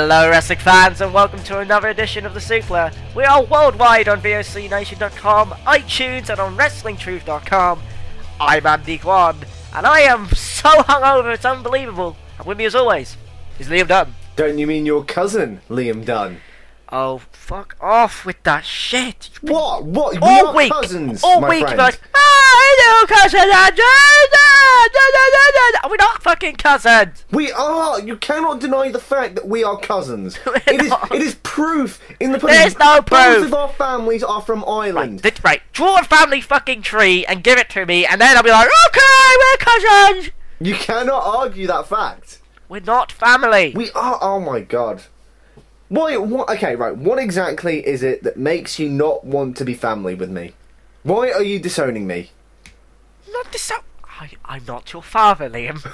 Hello wrestling fans and welcome to another edition of The Supler. We are worldwide on VOCNation.com, iTunes and on WrestlingTruth.com. I'm Andy Kwan and I am so hungover it's unbelievable. And with me as always is Liam Dunn. Don't you mean your cousin, Liam Dunn? Oh, fuck off with that shit. What? What? We All are week, cousins, all my week, friend. like, hello cousin Andrew. We're not fucking cousins. We are. You cannot deny the fact that we are cousins. Not. It is proof in the. There's no proof. Both of our families are from Ireland. Right, draw a family fucking tree and give it to me, and then I'll be like, okay, we're cousins. You cannot argue that fact. We're not family. We are. Oh my god. Why? What? Okay, right. What exactly is it that makes you not want to be family with me? Why are you disowning me? Not this. I'm not your father, Liam.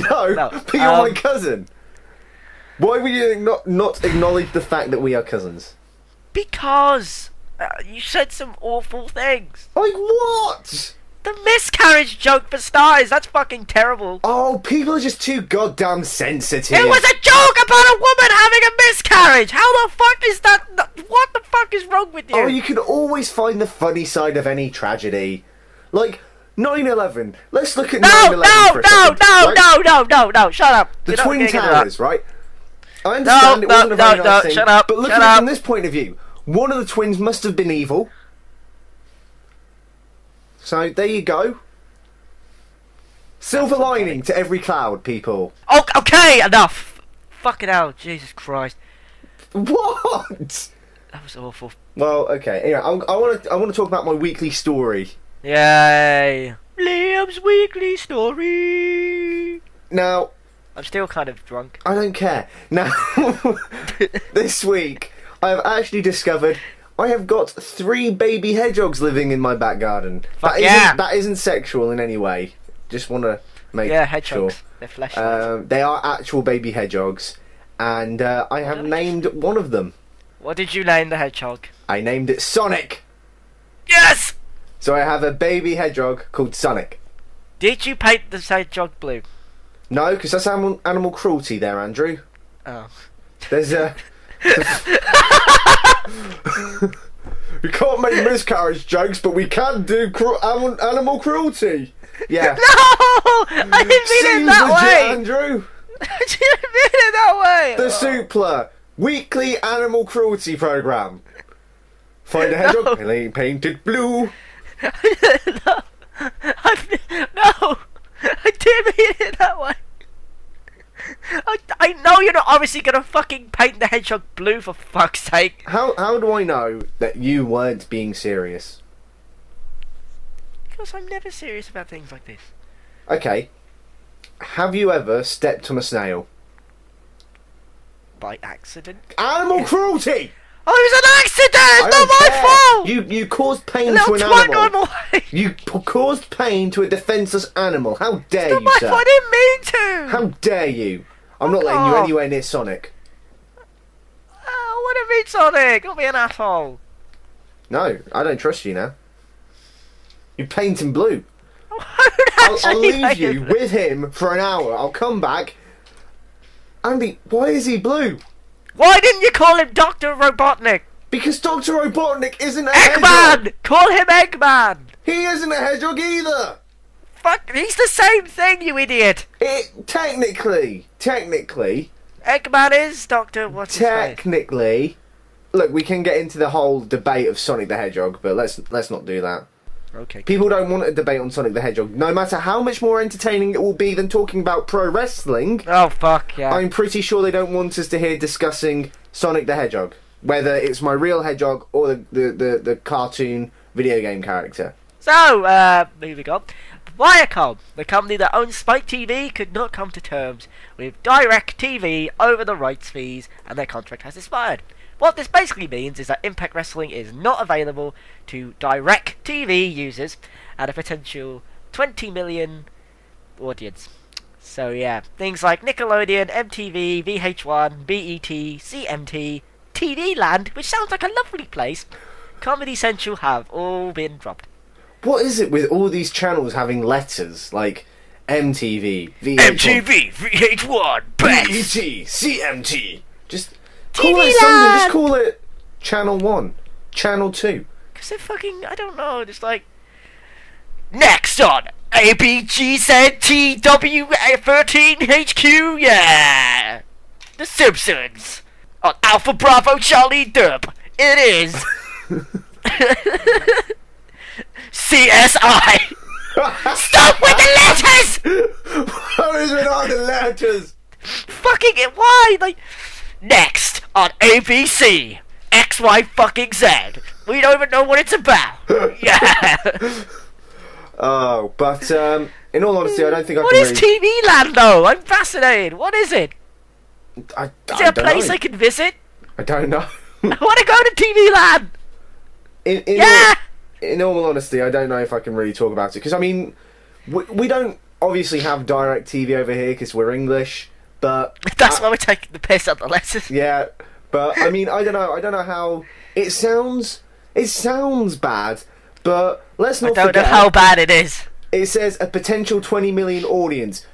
No, but you're my cousin. Why would you not acknowledge the fact that we are cousins? Because you said some awful things. Like what? The miscarriage joke for starters, that's fucking terrible. Oh, people are just too goddamn sensitive. It was a joke about a woman having a miscarriage. How the fuck is that? What the fuck is wrong with you? Oh, you can always find the funny side of any tragedy. Like 9/11. Let's look at 9/11 for a second. No, shut up. The You're not Twin getting into Towers, right? I understand it wasn't a very nice thing, shut up, but looking shut at it up. from this point of view, one of the twins must have been evil. So, there you go. Silver lining to every cloud, people. Oh, okay, enough. Fucking hell, Jesus Christ. What? That was awful. Well, okay. Anyway, I want to talk about my weekly story. Yay. Liam's weekly story. Now, I'm still kind of drunk. I don't care. Now, this week, I have actually discovered I have got 3 baby hedgehogs living in my back garden. Fuck yeah. That isn't sexual in any way. Just want to make hedgehogs. sure. They're flesh. They are actual baby hedgehogs, and I have named one of them. What did you name the hedgehog? I named it Sonic. Yes! So I have a baby hedgehog called Sonic. Did you paint the hedgehog blue? No, because that's animal cruelty there, Andrew. Oh. There's a... We can't make miscarriage jokes, but we can do animal cruelty. Yeah. No! I didn't mean it that way! Andrew. I didn't mean it that way! The Supler weekly animal cruelty program. Find a hedgehog painted blue. No, I didn't mean it that way. I know you're not obviously gonna fucking paint the hedgehog blue for fuck's sake. How do I know that you weren't being serious? Because I'm never serious about things like this. Okay. Have you ever stepped on a snail? By accident? Animal cruelty! Oh, it was an accident! It's not my fault! You caused pain A little to an twat animal. got in my way. You caused pain to a defenceless animal. How dare It's not you, my sir? fault, I didn't mean to! How dare you? I'm not letting you anywhere near Sonic. What do you mean, Sonic? Don't be an asshole. No, I don't trust you now. You paint him blue. I'll leave you with him for an hour. I'll come back. Andy, why is he blue? Why didn't you call him Dr. Robotnik? Because Dr. Robotnik isn't a hedgehog. Eggman! Call him Eggman! He isn't a hedgehog either. Fuck, he's the same thing, you idiot! Technically. Eggman is Dr. What's his face? Technically. Look, we can get into the whole debate of Sonic the Hedgehog, but let's not do that. Okay. People don't want a debate on Sonic the Hedgehog, no matter how much more entertaining it will be than talking about pro wrestling. Oh, fuck, yeah. I'm pretty sure they don't want us to hear discussing Sonic the Hedgehog, whether it's my real hedgehog or the cartoon video game character. So, moving on. Viacom, the company that owns Spike TV, could not come to terms with DirecTV over the rights fees, and their contract has expired. What this basically means is that Impact Wrestling is not available to DirecTV users at a potential 20 million audience. So yeah, things like Nickelodeon, MTV, VH1, BET, CMT, TD Land, which sounds like a lovely place, Comedy Central have all been dropped. What is it with all these channels having letters like MTV, VH1, MTV, VH1, BET, Best. CMT. Just TV call it something. Land. Just call it Channel 1, Channel 2. Because they're fucking, I don't know, just like... Next on ABGZTW13HQ, yeah! The Simpsons! On Alpha Bravo Charlie Dub, it is... CSI! Stop with the letters! What is with all the letters? Fucking it, why? Like, next on ABC, XY fucking Z. We don't even know what it's about. Yeah. Oh, but in all honesty, I don't think I What can is TV Land though? I'm fascinated. What is it? I Is there a don't place know. I can visit? I don't know. I want to go to TV Land. In Yeah. in all honesty, I don't know if I can really talk about it because I mean, we don't obviously have DirecTV over here because we're English, but That's why we're taking the piss out the letters. yeah. But I mean, I don't know how it sounds. It sounds bad, but let's I not don't know forget. how bad it is. It says a potential 20 million audience.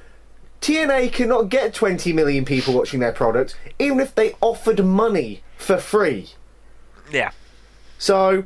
TNA cannot get 20 million people watching their product, even if they offered money for free. Yeah. So,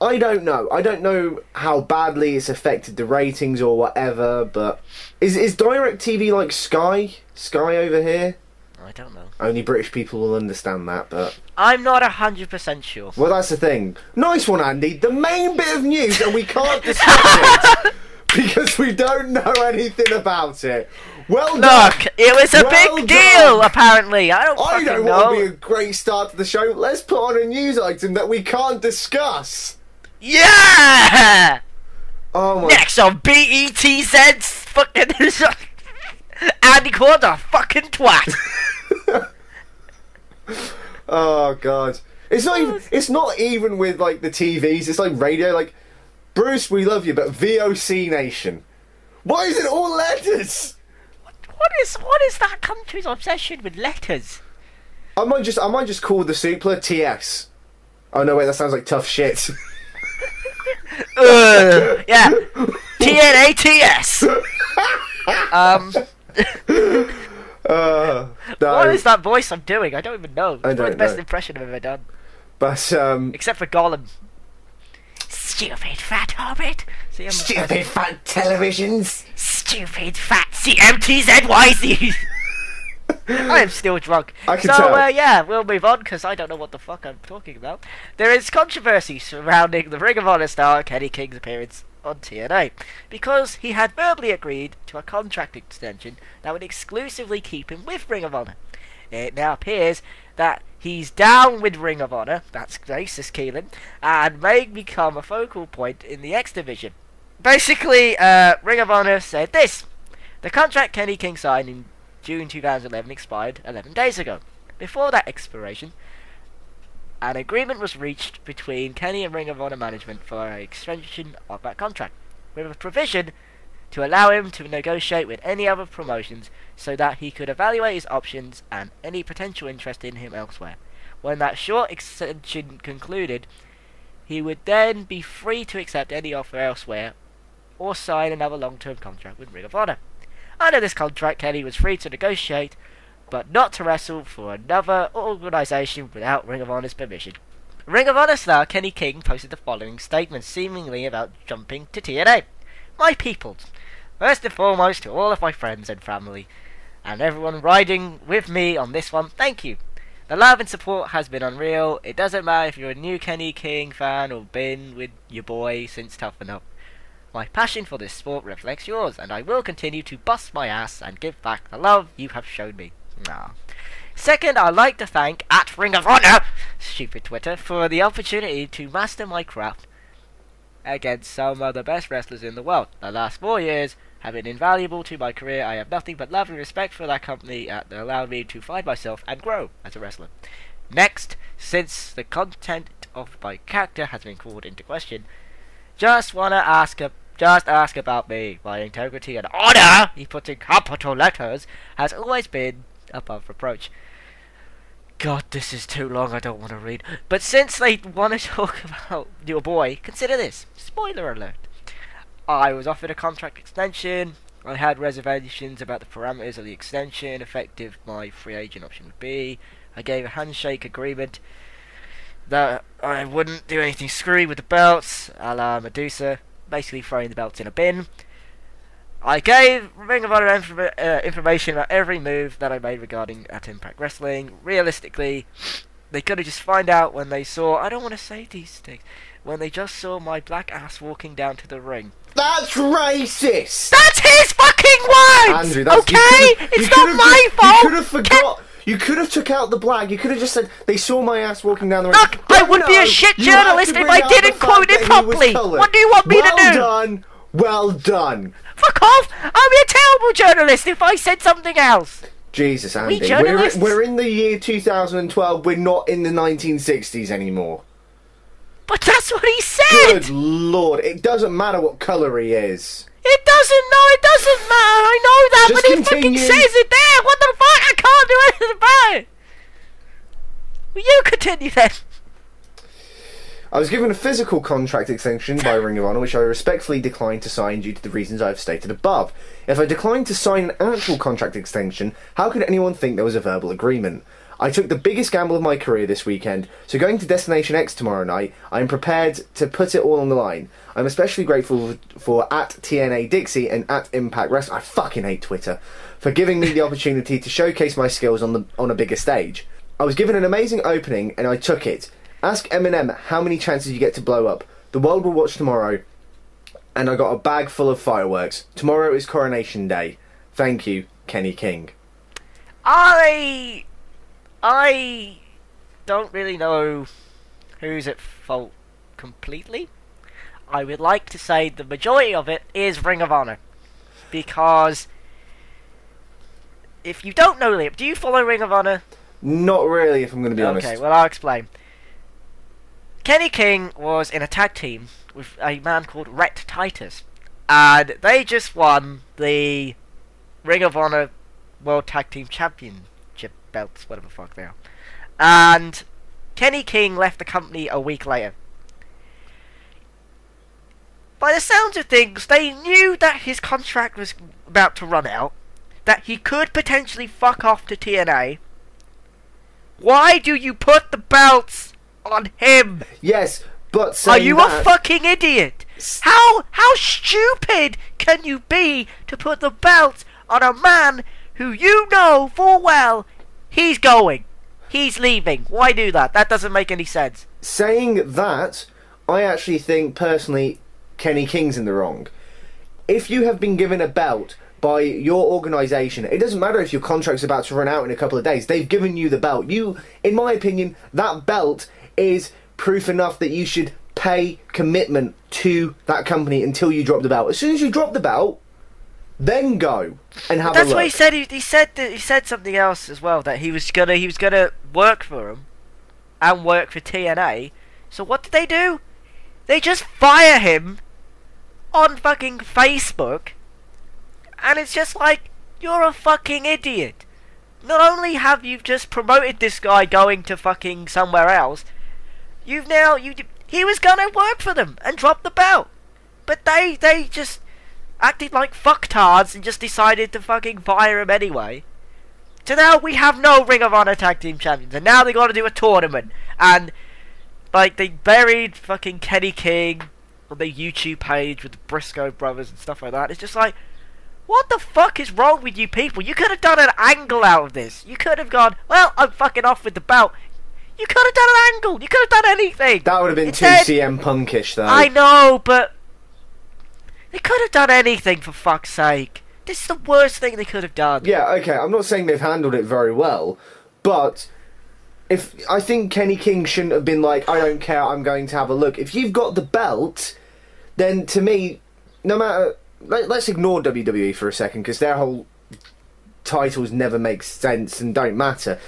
I don't know. I don't know how badly it's affected the ratings or whatever, but... Is DirecTV like Sky? Sky over here? I don't know. Only British people will understand that, but... I'm not 100% sure. Well, that's the thing. Nice one, Andy. The main bit of news, and we can't discuss it because we don't know anything about it. Well done. Look, it was a Well big done. deal, apparently. I don't I fucking know know. what would be a great start to the show. Let's put on a news item that we can't discuss. Yeah! Oh my... Next on BETZ's fucking... Andy Quad, a fucking twat. Oh god. It's not even. It's not even with like the TVs. It's like radio. Like Bruce, we love you, but VOC Nation. Why is it all letters? What is that country's obsession with letters? I might just call the Supla TS. Oh no, wait, that sounds like tough shit. Yeah. TNATS. No. What is that voice I'm doing? I don't even know. It's I probably the don't best know. impression I've ever done. But Except for Gollum. Stupid fat hobbit. See, stupid fat televisions. Stupid fat CMTZYZ. I am still drunk. I can so, tell. yeah, we'll move on because I don't know what the fuck I'm talking about. There is controversy surrounding the Ring of Honor star Kenny King's appearance on TNA because he had verbally agreed to a contract extension that would exclusively keep him with Ring of Honor. It now appears that he's down with Ring of Honor, that's racist Keelan, and may become a focal point in the X Division. Basically, Ring of Honor said this: the contract Kenny King signed in June 2011 expired 11 days ago. Before that expiration, an agreement was reached between Kenny and Ring of Honor management for an extension of that contract, with a provision to allow him to negotiate with any other promotions so that he could evaluate his options and any potential interest in him elsewhere. When that short extension concluded, he would then be free to accept any offer elsewhere or sign another long-term contract with Ring of Honor. Under this contract, Kenny was free to negotiate, but not to wrestle for another organisation without Ring of Honor's permission. Ring of Honor star Kenny King posted the following statement, seemingly about jumping to TNA. My peoples, first and foremost to all of my friends and family, and everyone riding with me on this one, thank you. The love and support has been unreal. It doesn't matter if you're a new Kenny King fan or been with your boy since Toughen Up. My passion for this sport reflects yours, and I will continue to bust my ass and give back the love you have shown me. Nah. Second, I'd like to thank at Ring of Honor, stupid Twitter, for the opportunity to master my craft against some of the best wrestlers in the world. The last 4 years have been invaluable to my career. I have nothing but love and respect for that company that allowed me to find myself and grow as a wrestler. Next, since the content of my character has been called into question, just ask about me. My integrity and honor, he puts in capital letters, has always been above reproach. God, this is too long, I don't want to read. But since they want to talk about your boy, consider this. Spoiler alert. I was offered a contract extension. I had reservations about the parameters of the extension, effective my free agent option would be. I gave a handshake agreement that I wouldn't do anything screwy with the belts, a la Medusa, basically throwing the belts in a bin. I gave Ring of Honor information about every move that I made regarding at Impact Wrestling. Realistically, they could have just found out when they saw, I don't want to say these things, when they just saw my black ass walking down to the ring. That's racist! That's his fucking words! Andrew, okay? It's not my fault! You could have forgot. You could have took out the black. You could have just said, they saw my ass walking down the ring. Look, I would be a shit journalist if I didn't quote it properly. What do you want me to do? Well done. Well done. Fuck off! I'll be a terrible journalist if I said something else. Jesus, Andy. journalists? We're in the year 2012. We're not in the 1960s anymore. But that's what he said! Good lord. It doesn't matter what colour he is. It doesn't matter, I know that, Just but he continue. fucking says it there! What the fuck? I can't do anything about it! Will you continue then? I was given a physical contract extension by Ring of Honor, which I respectfully declined to sign due to the reasons I have stated above. If I declined to sign an actual contract extension, how could anyone think there was a verbal agreement? I took the biggest gamble of my career this weekend, so going to Destination X tomorrow night, I am prepared to put it all on the line. I'm especially grateful for at TNA Dixie and at Impact Wrestling, I fucking hate Twitter, for giving me the opportunity to showcase my skills on a bigger stage. I was given an amazing opening and I took it. Ask Eminem how many chances you get to blow up. The world will watch tomorrow, and I got a bag full of fireworks. Tomorrow is Coronation Day. Thank you, Kenny King. I don't really know who's at fault completely. I would like to say the majority of it is Ring of Honor. Because if you don't know, Liam, do you follow Ring of Honor? Not really, if I'm going to be honest. Okay, well, I'll explain. Kenny King was in a tag team with a man called Rhett Titus. And they just won the Ring of Honor World Tag Team Championship belts, whatever the fuck they are. And Kenny King left the company a week later. By the sounds of things, they knew that his contract was about to run out, that he could potentially fuck off to TNA. Why do you put the belts on him? Yes, but are you a fucking idiot? How stupid can you be to put the belt on a man who you know full well he's going, he's leaving? Why do that? That doesn't make any sense. Saying that, I actually think personally Kenny King's in the wrong. If you have been given a belt by your organisation, it doesn't matter if your contract's about to run out in a couple of days, they've given you the belt. You, in my opinion, that belt is proof enough that you should pay commitment to that company until you drop the belt. As soon as you drop the belt, then go and have a look. That's what he said. He said something else as well, that he was gonna work for him and work for TNA. So what did they do? They just fire him on fucking Facebook, and it's just like, you're a fucking idiot. Not only have you just promoted this guy going to fucking somewhere else, he was gonna work for them and drop the belt, but they just acted like fucktards and just decided to fucking fire him anyway. So now we have no Ring of Honor Tag Team Champions, and now they got to do a tournament, and like they buried fucking Kenny King on their YouTube page with the Briscoe brothers and stuff like that. It's just like, what the fuck is wrong with you people? You could have done an angle out of this. You could have gone, well, I'm fucking off with the belt. You could have done an angle. You could have done anything. That would have been too CM Punkish, though. I know, but they could have done anything, for fuck's sake. This is the worst thing they could have done. Yeah, okay, I'm not saying they've handled it very well, but I think Kenny King shouldn't have been like, I don't care, I'm going to have a look. If you've got the belt, then to me, no matter... Let's ignore WWE for a second, because their whole titles never make sense and don't matter.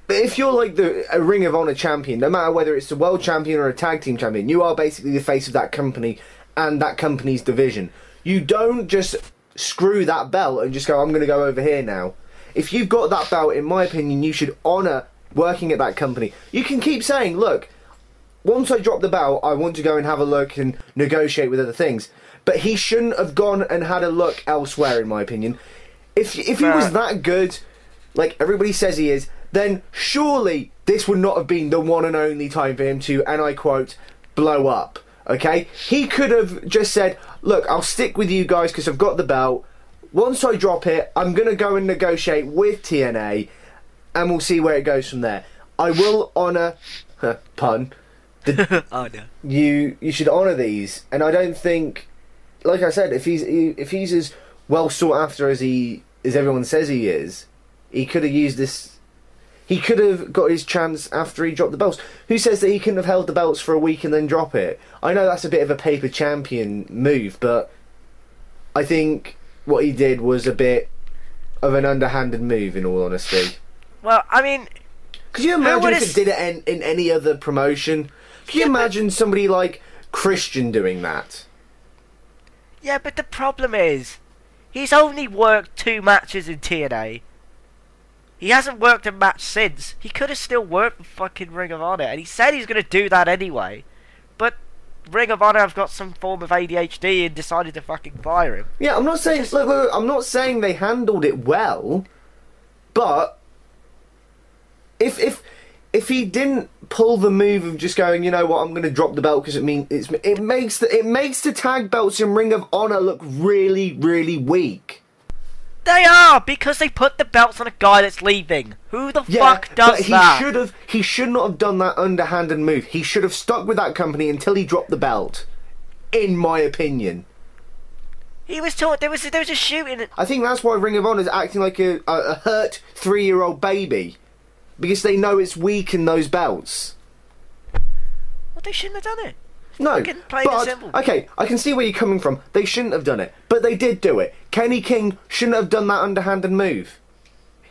But if you're like a Ring of Honor champion, no matter whether it's a world champion or a tag team champion, you are basically the face of that company and that company's division. You don't just screw that belt and just go, I'm going to go over here now. If you've got that belt, in my opinion, you should honour working at that company. You can keep saying, look, once I drop the belt, I want to go and have a look and negotiate with other things. But he shouldn't have gone and had a look elsewhere, in my opinion. If he was that good, like everybody says he is, then surely this would not have been the one and only time for him to, and I quote, blow up. Okay? He could have just said, look, I'll stick with you guys because I've got the belt. Once I drop it, I'm going to go and negotiate with TNA, and we'll see where it goes from there. I will honour, pun, oh no. You should honour these, and I don't think, like I said, if he's as well sought after as everyone says he is, he could have used this. He could have got his chance after he dropped the belts. Who says that he couldn't have held the belts for a week and then drop it? I know that's a bit of a paper champion move, but I think what he did was a bit of an underhanded move, in all honesty. Well, I mean, could you imagine if it did it in any other promotion? Can you imagine somebody like Christian doing that? Yeah, but the problem is, he's only worked 2 matches in TNA. He hasn't worked a match since. He could have still worked for fucking Ring of Honor, and he said he's going to do that anyway. But Ring of Honor have got some form of ADHD and decided to fucking fire him. Yeah, I'm not saying look, I'm not saying they handled it well, but if he didn't pull the move of just going, you know what, I'm going to drop the belt because it makes the tag belts in Ring of Honor look really, really weak. They are, because they put the belts on a guy that's leaving. Who the fuck does that? He should not have done that underhanded move. He should have stuck with that company until he dropped the belt, in my opinion. He was taught there was a shooting. I think that's why Ring of Honor is acting like a hurt 3-year-old baby. Because they know it's weak in those belts. Well, they shouldn't have done it. No, but, okay, I can see where you're coming from. They shouldn't have done it, but they did do it. Kenny King shouldn't have done that underhanded move.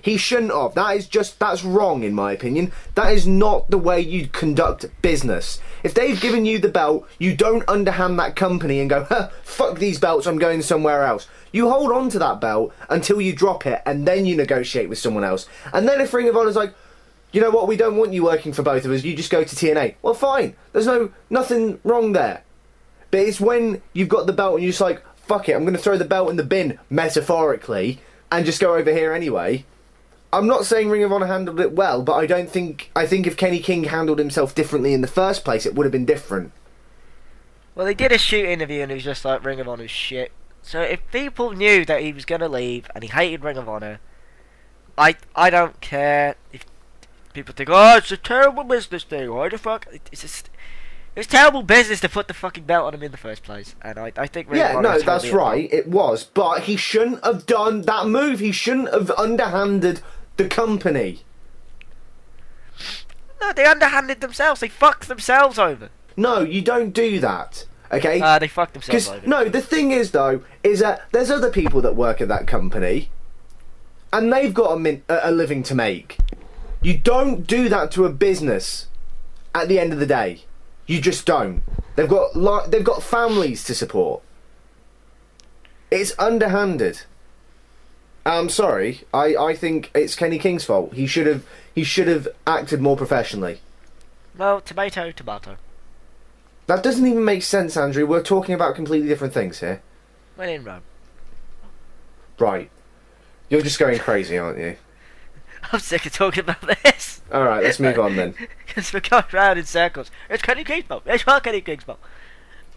He shouldn't have. That's wrong, in my opinion. That is not the way you conduct business. If they've given you the belt, you don't underhand that company and go, fuck these belts, I'm going somewhere else. You hold on to that belt until you drop it, and then you negotiate with someone else. And then if Ring of Honor's like, you know what, we don't want you working for both of us, you just go to TNA. Well, fine. There's nothing wrong there. But it's when you've got the belt and you're just like, fuck it, I'm going to throw the belt in the bin, metaphorically, and just go over here anyway. I'm not saying Ring of Honor handled it well, but I think if Kenny King handled himself differently in the first place, it would have been different. Well, they did a shoot interview and he was just like, Ring of Honor's shit. So if people knew that he was going to leave and he hated Ring of Honor, I don't care if people think, oh, it's a terrible business thing. Why the fuck? It's terrible business to put the fucking belt on him in the first place. And I think Ring of Honor no, that's right. It was, but he shouldn't have done that move. He shouldn't have underhanded the company. No, they underhanded themselves. They fucked themselves over. No, you don't do that. Okay? They fucked themselves over. No, the thing is though, is that there's other people that work at that company, and they've got a living to make. You don't do that to a business. At the end of the day, you just don't. They've got families to support. It's underhanded. I'm sorry. I think it's Kenny King's fault. He should have acted more professionally. Well, tomato, tomato. That doesn't even make sense, Andrew. We're talking about completely different things here. When in Rome. Right. You're just going crazy, aren't you? I'm sick of talking about this. Alright, let's move on then. Because we're going round in circles. It's Kenny King's fault. It's not Kenny King's fault.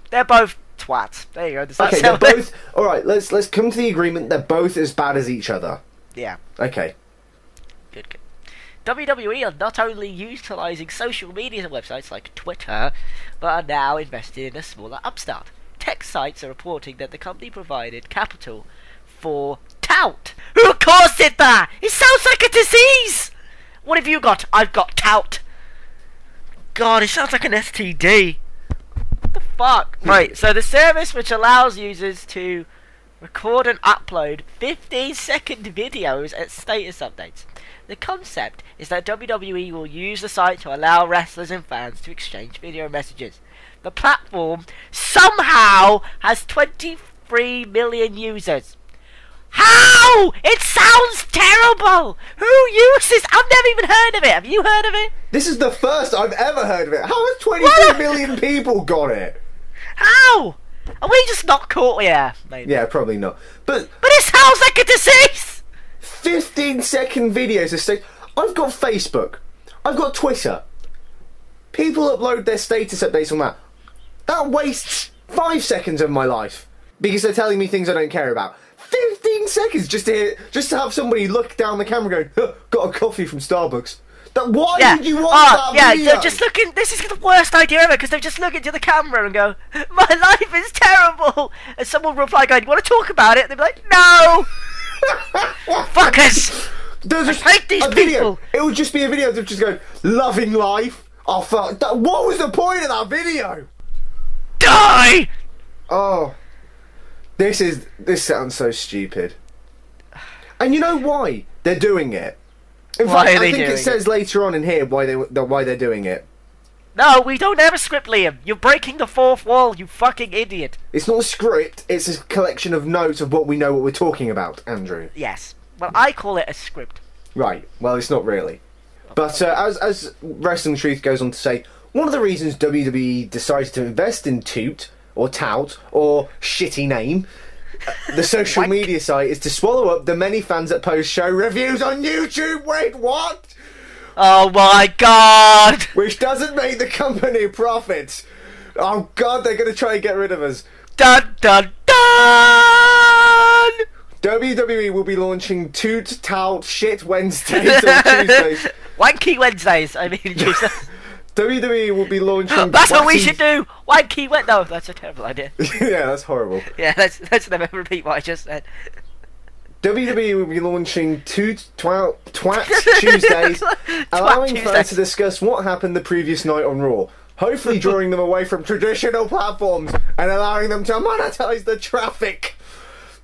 They're both twats. There you go. Okay, they're both... Alright, let's come to the agreement they're both as bad as each other. Yeah. Okay. Good. WWE are not only utilising social media websites like Twitter, but are now invested in a smaller upstart. Tech sites are reporting that the company provided capital for Tout. Who caused it that? It sounds like a disease! What have you got? I've got Tout. God, it sounds like an STD. What the fuck? Right, so the service which allows users to record and upload 15-second videos and status updates. The concept is that WWE will use the site to allow wrestlers and fans to exchange video messages. The platform somehow has 23 million users. How? It sounds terrible! Who uses... I've never even heard of it. Have you heard of it? This is the first I've ever heard of it. How has 24 million people got it? How? Are we just not caught? Yeah, maybe. Yeah, probably not. But it sounds like a disease! 15-second videos of state. I've got Facebook. I've got Twitter. People upload their status updates on that. That wastes 5 seconds of my life because they're telling me things I don't care about. 15 seconds just to have somebody look down the camera going, huh, got a coffee from Starbucks. Why would you want that video? They're just looking. This is the worst idea ever because they're just looking to the camera and go, "My life is terrible." And someone will reply, "Going, you want to talk about it?" And they'll be like, "No, fuckers." I hate these people. Video. It would just be a video of just going, "Loving life." Oh fuck! What was the point of that video? Die. Oh, this sounds so stupid. And you know why they're doing it? In fact, I think it says later on in here why they're doing it. No, we don't have a script, Liam. You're breaking the fourth wall, you fucking idiot. It's not a script, it's a collection of notes of what we know what we're talking about, Andrew. Yes. Well, I call it a script. Right. Well, it's not really. But as Wrestling Truth goes on to say, one of the reasons WWE decided to invest in Tout, or shitty name, the social media site, is to swallow up the many fans that post show reviews on YouTube. Wait, what? Oh my god! Which doesn't make the company profits. Oh god, they're going to try and get rid of us. Dun dun dun! WWE will be launching Tout Tout Shit Wednesdays on Tuesdays. Wanky Wednesdays, I mean Tuesdays. WWE will be launching... That's what we should do! Wanky Wednesdays. No, that's a terrible idea. Yeah, that's horrible. Yeah, let's never repeat what I just said. WWE will be launching Twat Tuesdays, allowing fans to discuss what happened the previous night on Raw, hopefully drawing them away from traditional platforms and allowing them to monetize the traffic.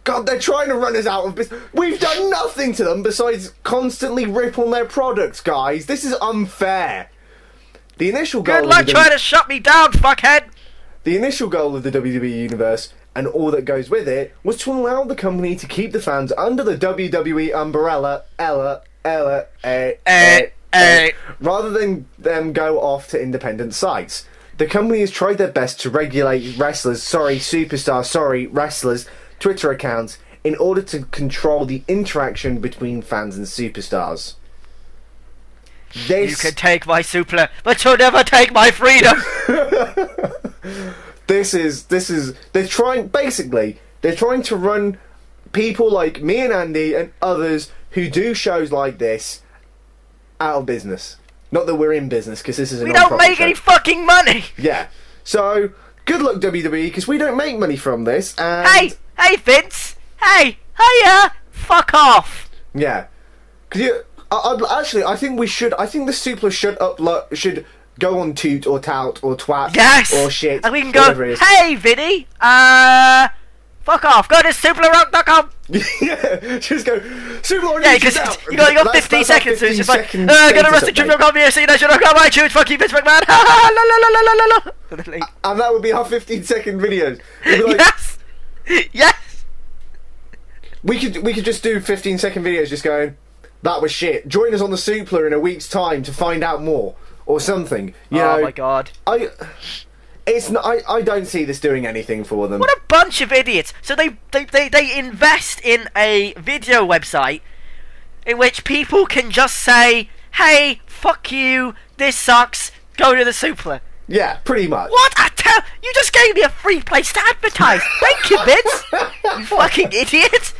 God, they're trying to run us out of business. We've done nothing to them besides constantly rip on their products, guys. This is unfair. The initial goal... Good luck trying to shut me down, fuckhead! The initial goal of the WWE Universe, and all that goes with it, was to allow the company to keep the fans under the WWE umbrella, rather than them go off to independent sites. The company has tried their best to regulate wrestlers, wrestlers' Twitter accounts in order to control the interaction between fans and superstars. You can take my supler, but you'll never take my freedom! They're trying to run people like me and Andy and others who do shows like this out of business. Not that we're in business, because this is a non-profit show. We don't make any fucking money! Yeah. So, good luck WWE, because we don't make money from this, and... Hey Vince! Hey! Hiya! Fuck off! Yeah. Actually, I think the supler should go on Toot or Tout or Twat or Shit. And we can go, hey Vinny, fuck off, go to superrock.com. Yeah, just go, super on YouTube. Yeah, because you got 15 seconds, so it's just like, go to wrestlingtrip.com, here, Cena, should I come, iTunes, fuck you, Vince McMahon, And that would be our 15-second videos. Like, yes! Yes! We could just do 15-second videos just going, that was shit. Join us on the Supler in a week's time to find out more, or something. You know, my god! I don't see this doing anything for them. What a bunch of idiots! So they invest in a video website in which people can just say, "Hey, fuck you! This sucks. Go to the Supler." Yeah, pretty much. What a you just gave me a free place to advertise. Thank you, Vince. You fucking idiot.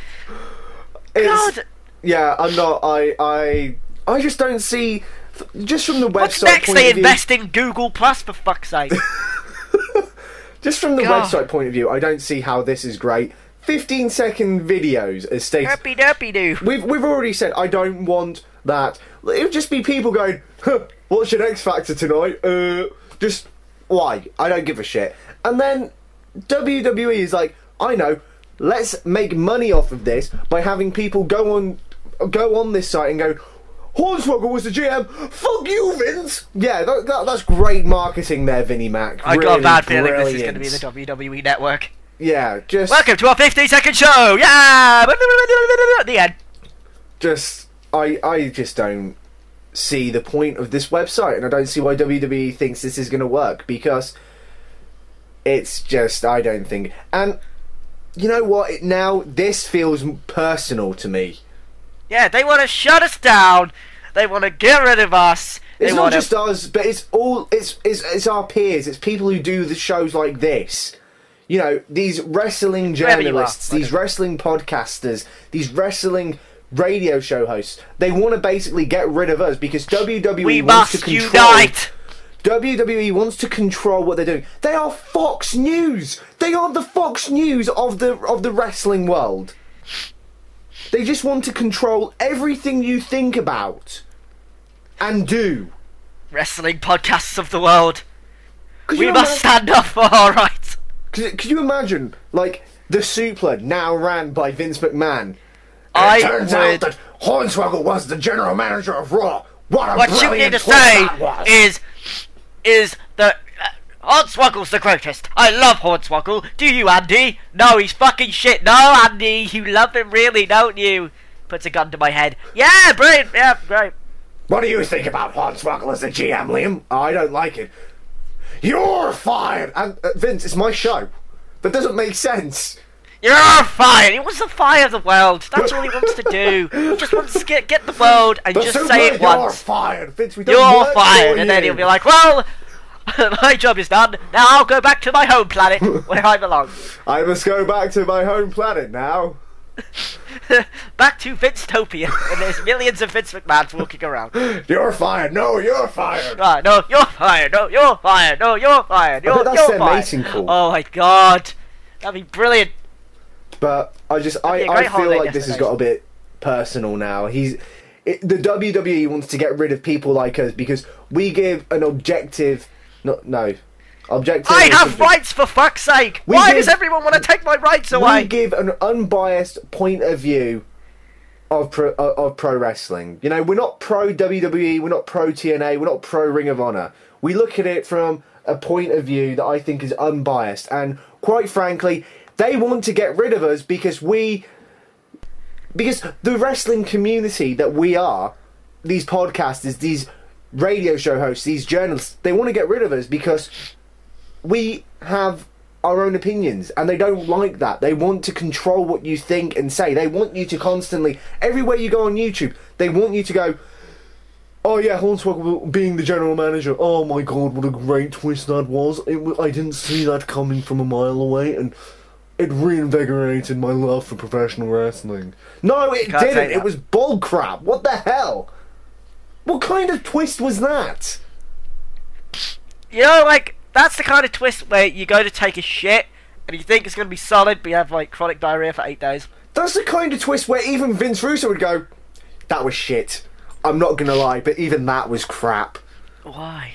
God. Yeah, I'm not. I just don't see. Just from the website. What's next? They invest in Google Plus, for fuck's sake. Just from the website point of view, I don't see how this is great. 15-second videos, as stated. Derpy derpy doo. We've already said I don't want that. It would just be people going, huh, "What's your X Factor tonight?" Just why? I don't give a shit. And then WWE is like, I know. Let's make money off of this by having people go on this site and go, Hornswoggle was the GM. Fuck you, Vince. Yeah, that's great marketing there, Vinnie Mac. I got a bad feeling this is going to be the WWE Network. yeah, just Welcome to our 15-second show. Yeah. The end. just I just don't see the point of this website, and I don't see why WWE thinks this is going to work, because it's just, I don't think. And you know what? Now this feels personal to me. Yeah, they want to shut us down. They want to get rid of us. It's not just us, but it's all it's our peers. It's people who do the shows like this. You know, these wrestling journalists, these wrestling podcasters, these wrestling radio show hosts. They want to basically get rid of us because WWE wants to control. Unite. WWE wants to control what they're doing. They are Fox News. They are the Fox News of the wrestling world. They just want to control everything you think about and do. Wrestling podcasts of the world. We must stand up for our rights. Could you imagine, like, the Supla now ran by Vince McMahon? It turns out that Hornswoggle was the general manager of Raw. What you need to say is that Hornswoggle's the greatest. I love Hornswoggle. Do you, Andy? No, he's fucking shit. No, Andy, you love him really, don't you? Puts a gun to my head. Yeah, brilliant. Yeah, great. What do you think about Hornswoggle as a GM, Liam? I don't like it. You're fired! And Vince, it's my show. That doesn't make sense. You're fired! He wants to fire the world. That's all he wants to do. He just wants to get the world and just say it once. You're fired, Vince. We don't You're work fired, for and then you. he'll be like, well, my job is done. Now I'll go back to my home planet where I belong. I must go back to my home planet now. Back to Vince-topia, and there's millions of Vince McMahons walking around. You're fired. No, you're fired. No, you're fired. No, you're fired. No, you're fired. You're that's their fired. mating call. Oh my god, that'd be brilliant. But I feel like this has got a bit personal now. The WWE wants to get rid of people like us because we give an objective. Objective. I have rights, for fuck's sake! Why does everyone want to take my rights away? We give an unbiased point of view of pro wrestling. You know, we're not pro WWE, we're not pro TNA, we're not pro Ring of Honor. We look at it from a point of view that I think is unbiased, and quite frankly, they want to get rid of us because the wrestling community that we are, these podcasters, these radio show hosts, these journalists, they want to get rid of us because we have our own opinions, and they don't like that. They want to control what you think and say. They want you to constantly, everywhere you go on YouTube, they want you to go, oh yeah, Hornswoggle being the general manager, oh my god, what a great twist that was. I didn't see that coming from a mile away, and it reinvigorated my love for professional wrestling. No, it didn't. It was bullcrap. What the hell? What kind of twist was that? You know, like, that's the kind of twist where you go to take a shit and you think it's going to be solid, but you have, like, chronic diarrhea for 8 days. That's the kind of twist where even Vince Russo would go, that was shit. I'm not going to lie, but even that was crap. Why?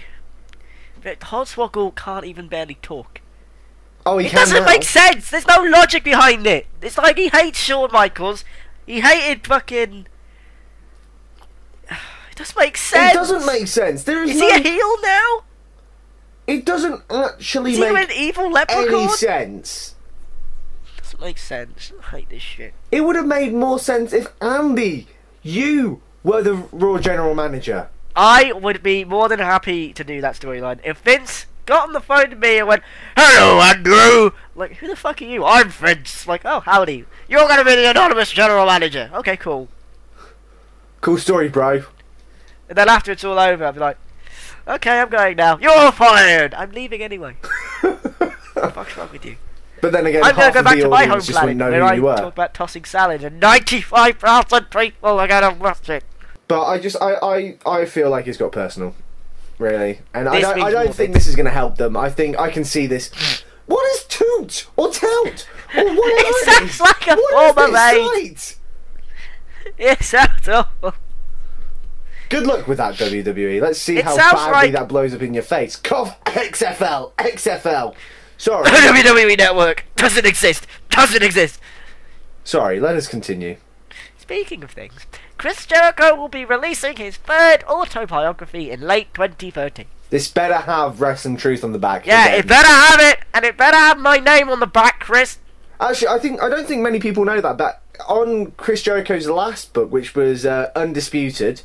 Hornswoggle can't even barely talk. Oh, he It can doesn't now. make sense! There's no logic behind it! It's like he hates Shawn Michaels. He hated fucking... It doesn't make sense! It doesn't make sense. Is he a heel now? It doesn't actually Is he make an evil leprechaun? any sense. Doesn't make sense. I hate this shit. It would have made more sense if Andy, you were the Raw General Manager. I would be more than happy to do that storyline. If Vince got on the phone to me and went, hello, Andrew! Like, who the fuck are you? I'm Vince. Like, oh, howdy. You're gonna be the anonymous general manager. Okay, cool. Cool story, bro. And then after it's all over, I'll be like, okay, I'm going now. You're fired! I'm leaving anyway. What the fuck's wrong with you? But then again, I'm gonna half go of back the to my home audience just planet wouldn't know where who I you were. talk about tossing salad and 95,000 people are gonna watch it. But I feel like it's got personal, really, and I This don't means more think this is going to help them. I think I can see this. What is Tout or Tout or what? It sounds like a what former is this mate. site? It sounds awful. Good luck with that, WWE. Let's see It how sounds badly like- that blows up in your face. Cough. XFL. Sorry. WWE Network doesn't exist. Doesn't exist. Sorry. Let us continue. Speaking of things, Chris Jericho will be releasing his third autobiography in late 2013. This better have Wrestling Truth on the back. Yeah, again. it better have it, and it better have my name on the back, Chris. Actually, I don't think many people know that, but on Chris Jericho's last book, which was Undisputed,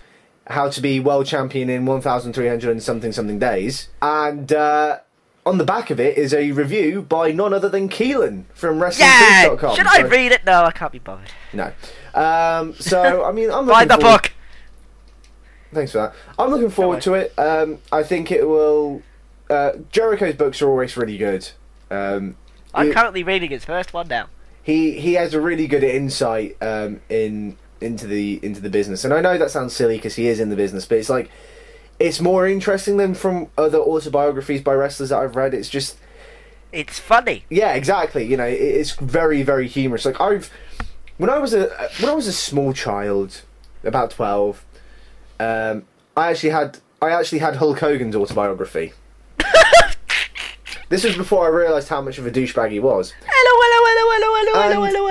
How to Be World Champion in 1,300 and something days, and on the back of it is a review by none other than Keelan from WrestlingTruth.com. Should I read it? No, I can't be bothered. No. So, I mean, I'm Buy looking the book. Thanks for that. I'm looking forward to it. I think it will... Jericho's books are always really good. I'm currently reading his first one now. He has a really good insight into the business, and I know that sounds silly because he is in the business, but it's like it's more interesting than from other autobiographies by wrestlers that I've read. It's funny. Yeah, exactly. You know, it's very, very humorous. Like when I was a small child, about 12, I actually had Hulk Hogan's autobiography. This was before I realised how much of a douchebag he was.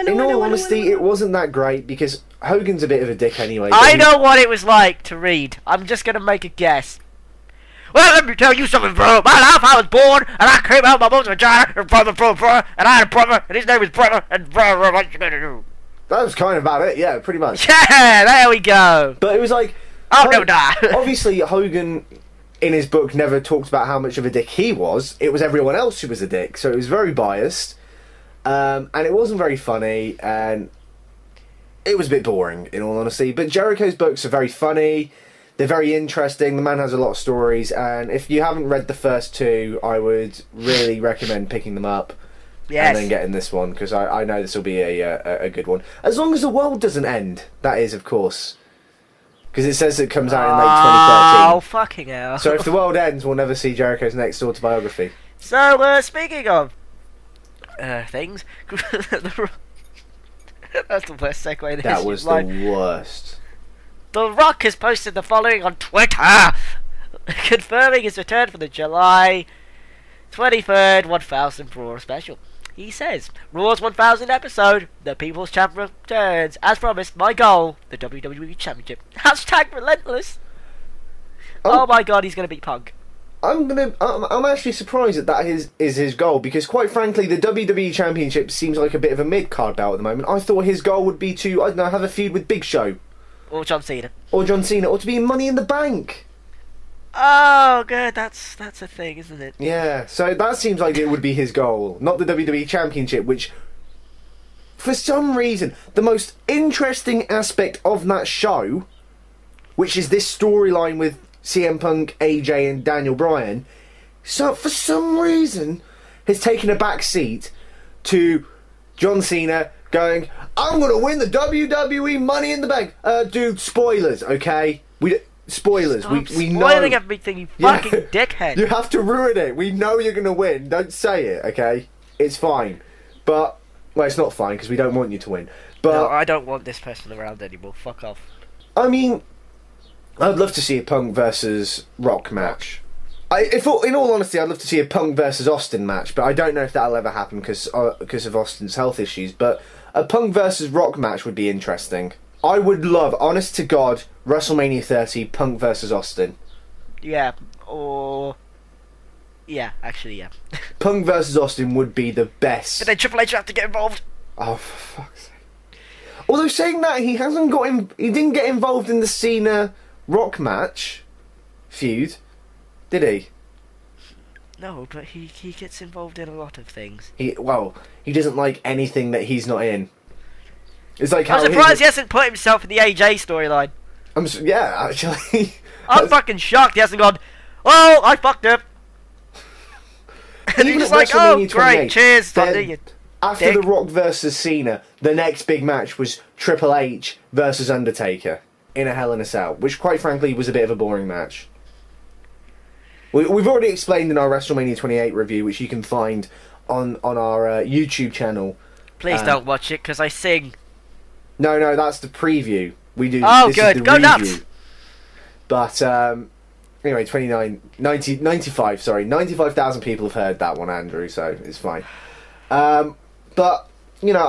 In all honesty, it wasn't that great because Hogan's a bit of a dick anyway. I know what it was like to read. I'm just going to make a guess. Well, let me tell you something, bro. My life, I was born, and I came out of my mom's vagina, and and I had a brother, and his name was brother, and brother, what you gonna do? That was kind of about it, yeah, pretty much. Yeah, there we go. But it was like... Oh, no, nah. Obviously, Hogan, in his book, never talked about how much of a dick he was. It was everyone else who was a dick, so it was very biased. And it wasn't very funny, and it was a bit boring, in all honesty. But Jericho's books are very funny. They're very interesting. The man has a lot of stories, and if you haven't read the first two, I would really recommend picking them up. Yes. And then getting this one, because I know this will be a good one. As long as the world doesn't end, that is, of course. Because it says it comes out in late 2013. Oh, fucking hell. So if the world ends, we'll never see Jericho's next autobiography. So, speaking of things, that's the worst segue in the That was the worst. The Rock has posted the following on Twitter, confirming his return for the July 23rd 1000 Raw special. He says, Raw's 1000 episode, the People's Champion returns. As promised, my goal, the WWE Championship. Hashtag relentless. Oh my god, he's going to beat Punk. I'm actually surprised that is his goal, because quite frankly, the WWE Championship seems like a bit of a mid-card belt at the moment. I thought his goal would be to, I don't know, have a feud with Big Show. Or John Cena. Or to be Money in the Bank. Oh, good. That's a thing, isn't it? Yeah. So that seems like it would be his goal, not the WWE Championship, which, for some reason, the most interesting aspect of that show, which is this storyline with CM Punk, AJ, and Daniel Bryan, so for some reason has taken a back seat to John Cena going, I'm going to win the WWE Money in the Bank. Dude, spoilers, okay? Spoilers. Stop we know. spoiling everything, you fucking dickhead. You have to ruin it. We know you're going to win. Don't say it, okay? It's fine. But, well, it's not fine because we don't want you to win. But no, I don't want this person around anymore. Fuck off. I mean, I'd love to see a Punk versus Rock match. In all honesty, I'd love to see a Punk versus Austin match, but I don't know if that'll ever happen because of Austin's health issues. But a Punk versus Rock match would be interesting. I would love, honest to God, WrestleMania 30, Punk versus Austin. Yeah, or... Yeah, actually, yeah. Punk versus Austin would be the best. But then Triple H would have to get involved. Oh, for fuck's sake. Although saying that, he didn't get involved in the Cena Rock match feud, did he? No, but he gets involved in a lot of things. He doesn't like anything that he's not in. It's like I'm surprised he hasn't put himself in the AJ storyline. Yeah, actually. I'm fucking shocked he hasn't gone, oh, I fucked up. And he's just like, oh, great, cheers, Thunder. After The Rock versus Cena, the next big match was Triple H versus Undertaker in a Hell in a Cell, which quite frankly was a bit of a boring match. We've already explained in our WrestleMania 28 review, which you can find on our YouTube channel. Please don't watch it, because I sing. No, that's the preview. We do. Oh, good. Go nuts. But anyway, 95. Sorry, 95,000 people have heard that one, Andrew. So it's fine. But you know,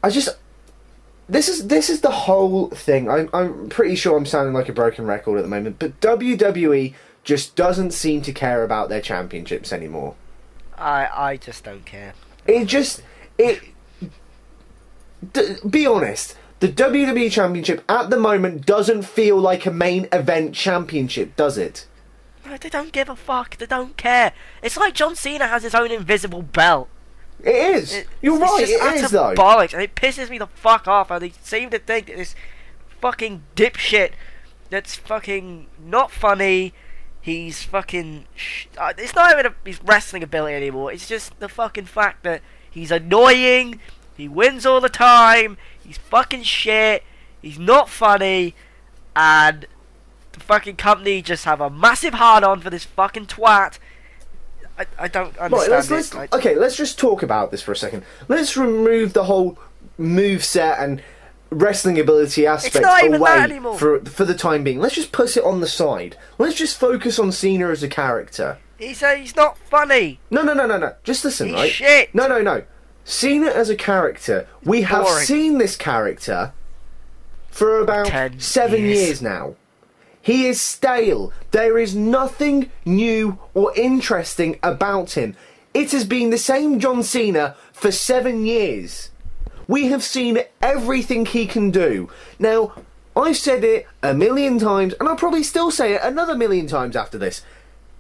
I just this is the whole thing. I'm pretty sure I'm sounding like a broken record at the moment, but WWE just doesn't seem to care about their championships anymore. I just don't care. Be honest. The WWE Championship at the moment doesn't feel like a main event championship, does it? No, they don't give a fuck. They don't care. It's like John Cena has his own invisible belt. It is. You're right. It is though. Bollocks, and it pisses me the fuck off. And they seem to think that this fucking dipshit that's fucking not funny. He's fucking. It's not even his wrestling ability anymore. It's just the fucking fact that he's annoying. He wins all the time. He's fucking shit. He's not funny, and the fucking company just have a massive hard-on for this fucking twat. I don't understand Okay, let's just talk about this for a second. Let's remove the whole moveset and wrestling ability aspect away for the time being. Let's just put it on the side. Let's just focus on Cena as a character. He's not funny. No. Just listen, He's right? Shit. No. Cena as a character. We have seen this character for about 7 years now. He is stale. There is nothing new or interesting about him. It has been the same John Cena for 7 years. We have seen everything he can do. Now, I've said it a million times, and I'll probably still say it another million times after this.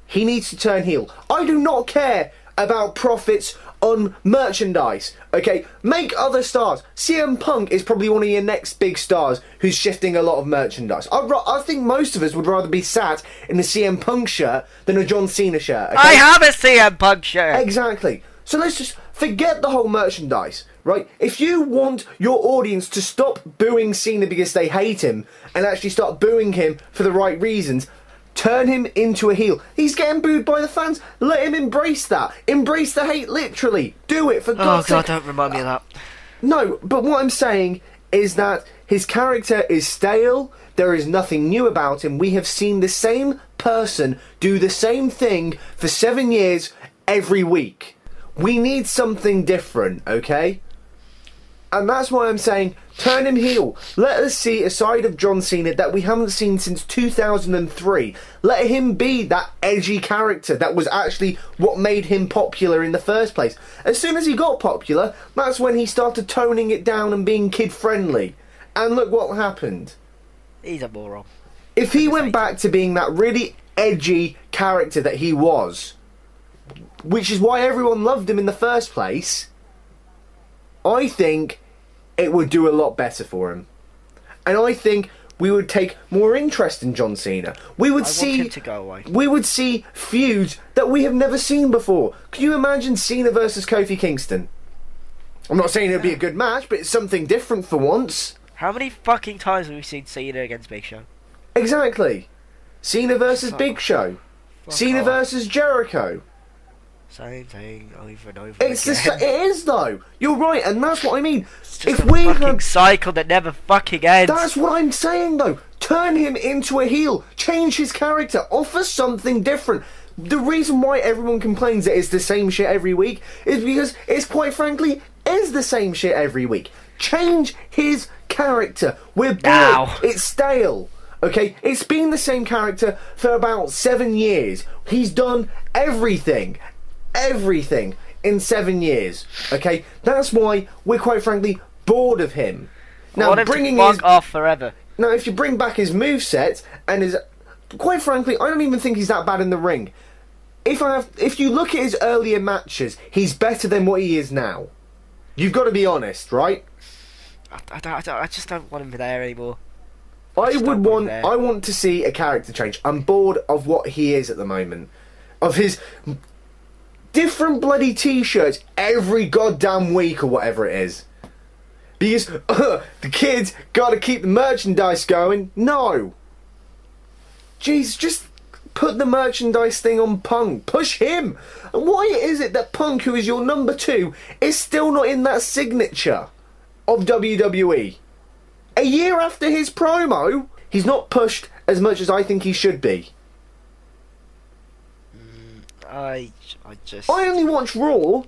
He needs to turn heel. I do not care about profits on merchandise, okay? Make other stars. CM Punk is probably one of your next big stars who's shifting a lot of merchandise. I think most of us would rather be sat in a CM Punk shirt than a John Cena shirt, okay? I have a CM Punk shirt! Exactly. So let's just forget the whole merchandise, right? If you want your audience to stop booing Cena because they hate him and actually start booing him for the right reasons, turn him into a heel. He's getting booed by the fans. Let him embrace that. Embrace the hate, literally. Do it, for God's sake. Oh, God, don't remind me of that. No, but what I'm saying is that his character is stale. There is nothing new about him. We have seen the same person do the same thing for 7 years every week. We need something different, okay? And that's why I'm saying, turn him heel. Let us see a side of John Cena that we haven't seen since 2003. Let him be that edgy character that was actually what made him popular in the first place. As soon as he got popular, that's when he started toning it down and being kid-friendly. And look what happened. He's a moron. If he went back to being that really edgy character that he was, which is why everyone loved him in the first place, I think it would do a lot better for him. And I think we would take more interest in John Cena. We would want him to go away. We would see feuds that we have never seen before. Can you imagine Cena versus Kofi Kingston? I'm not saying it would be a good match, but it's something different for once. How many fucking times have we seen Cena against Big Show? Exactly. Cena versus Big Show. Cena versus Jericho. Same thing over and over again. It is though. You're right, and that's what I mean. It's just a fucking cycle that never fucking ends. That's what I'm saying though. Turn him into a heel. Change his character. Offer something different. The reason why everyone complains that it's the same shit every week is because it's quite frankly is the same shit every week. Change his character. We're bored. Now. It's stale. Okay, it's been the same character for about 7 years. He's done everything in 7 years. Okay, that's why we're quite frankly bored of him. Now, bringing his off forever. Now, if you bring back his moveset and his, quite frankly, I don't even think he's that bad in the ring. If you look at his earlier matches, he's better than what he is now. You've got to be honest, right? I just don't want him there anymore. I want to see a character change. I'm bored of what he is at the moment. Of his different bloody t-shirts every goddamn week or whatever it is. Because the kids gotta keep the merchandise going. No. Jeez, just put the merchandise thing on Punk. Push him. And why is it that Punk, who is your number 2, is still not in that signature of WWE? A year after his promo, he's not pushed as much as I think he should be. I only watch Raw.